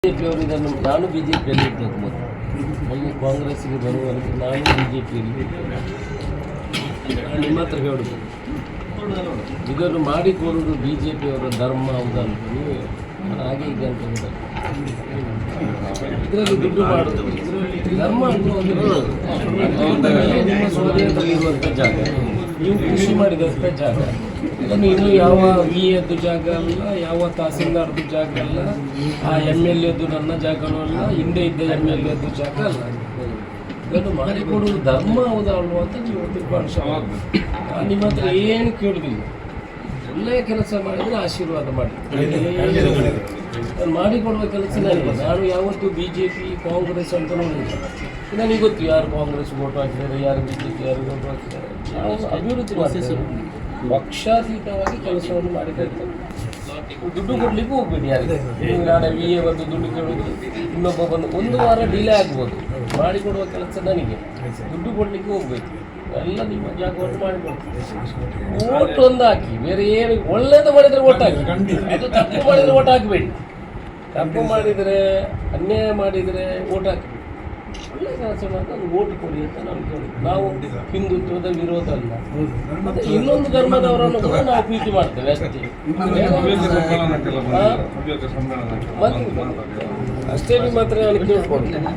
ಬಿಜೆಪಿಯವರು ಇದನ್ನು ನಾನು ಬಿಜೆಪಿಯಲ್ಲಿ ಇದ್ದದ್ದು ಮೊದಲು ಕಾಂಗ್ರೆಸ್ಗೆ ಬರುವವರೆಗೆ ನಾನು ಬಿಜೆಪಿಯಲ್ಲಿ ನಿಮ್ಮ ಹತ್ರ ಹೇಳುದು ಇದನ್ನು ಮಾಡಿಕೊಡುವುದು ಬಿಜೆಪಿಯವರ ಧರ್ಮ ಹೌದಲ್ಲ ನೀವು ಹಾಗೆ ಇದೆ ಅಂತ ಹೇಳಿದಾಗ ಇದರಲ್ಲಿ ದುಡ್ಡು ಮಾಡುವುದು ಧರ್ಮ ನಿಮ್ಮ ಸ್ವದೇಶದಲ್ಲಿರುವಂಥ ಜಾಗ ನೀವು ಕೃಷಿ ಮಾಡಿದಂಥ ಜಾಗ ಇದನ್ನು ಇನ್ನೂ ಯಾವ ವಿ ಎದ್ದು ಜಾಗ ಅಲ್ಲ, ಯಾವ ತಹಸೀಲ್ದಾರ್ದು ಜಾಗ ಅಲ್ಲ, ಆ ಎಮ್ ಎಲ್ ಎದ್ದು ನನ್ನ ಜಾಗನೂ ಅಲ್ಲ, ಹಿಂದೆ ಇದ್ದ ಎಮ್ ಎಲ್ ಎದ್ದು ಜಾಗ ಅಲ್ಲ. ಇದನ್ನು ಮಾಡಿಕೊಡುವುದು ಧರ್ಮ ಹೌದಾ ಅಲ್ವ ಅಂತ ನೀವು ತಿಳ್ಕೊಂಡು ನಾನು ನಿಮ್ಮ ಹತ್ರ ಏನು ಕೇಳುದಿಲ್ಲ. ಒಳ್ಳೆಯ ಕೆಲಸ ಮಾಡಿದರೆ ಆಶೀರ್ವಾದ ಮಾಡಿ ನಾನು ಮಾಡಿಕೊಡುವ ಕೆಲಸ ನನಗೆ. ನಾನು ಯಾವತ್ತೂ ಬಿ ಜೆ ಪಿ ಕಾಂಗ್ರೆಸ್ ಅಂತ ನೋಡಿಲ್ಲ. ನನಗೆ ಗೊತ್ತು ಯಾರು ಕಾಂಗ್ರೆಸ್ ವೋಟ್ ಹಾಕಿದ್ದಾರೆ, ಯಾರು ಬಿ ಜೆ ಪಿ ಯಾರು ವೋಟ್ ಹಾಕಿದ್ದಾರೆ. ನಾವು ಅಭಿವೃದ್ಧಿ ಮಾಡ್ತೇವೆ, ಪಕ್ಷಾತೀತವಾಗಿ ಕೆಲಸವನ್ನು ಮಾಡಿಕೊಳ್ತೇವೆ. ದುಡ್ಡು ಕೊಡಲಿಕ್ಕೂ ಹೋಗ್ಬೇಡಿ ಯಾರಿಗೆ. ನಾಳೆ ವಿ ಎ ಬಂದು ದುಡ್ಡು ಕೇಳೋದು, ಇನ್ನೊಬ್ಬ ಬಂದು ಒಂದು ವಾರ ಡಿಲೇ ಆಗ್ಬೋದು. ಮಾಡಿಕೊಡುವ ಕೆಲಸ ನನಗೆ, ದುಡ್ಡು ಕೊಡಲಿಕ್ಕೆ ಹೋಗ್ಬೇಕು. ಎಲ್ಲ ನಿಮ್ಮ ಜಾಗವನ್ನು ಮಾಡಿಕೊಡ್ತೀವಿ. ಓಟ್ ಒಂದು ಹಾಕಿ, ಬೇರೆ ಏನು ಒಳ್ಳೇದು ಮಾಡಿದರೆ ಓಟ್ ಹಾಕಿ, ಅದು ತಪ್ಪು ಮಾಡಿದರೆ ಓಟ್ ಹಾಕಬೇಡಿ. ತಪ್ಪು ಮಾಡಿದರೆ, ಅನ್ಯಾಯ ಮಾಡಿದರೆ ಓಟ್ ಹಾಕಿ. ಒಳ್ಳೆ ಕೆಲಸ ಮಾಡಿದ್ರೆ ಓಟ್ ಕೊಡಿ ಅಂತ ನಾವು ಕೇಳಿದ್ವಿ. ನಾವು ಹಿಂದುತ್ವದ ವಿರೋಧ ಅಲ್ಲ, ಮತ್ತೆ ಇನ್ನೊಂದು ಧರ್ಮದವರನ್ನು ಕೂಡ ನಾವು ಪ್ರೀತಿ ಮಾಡ್ತೇವೆ ಅಷ್ಟೇ. ಅಷ್ಟೇ ನಿಮ್ಮ ಹತ್ರ ನಾನು ಕೇಳ್ಕೊಡ್ತೇನೆ.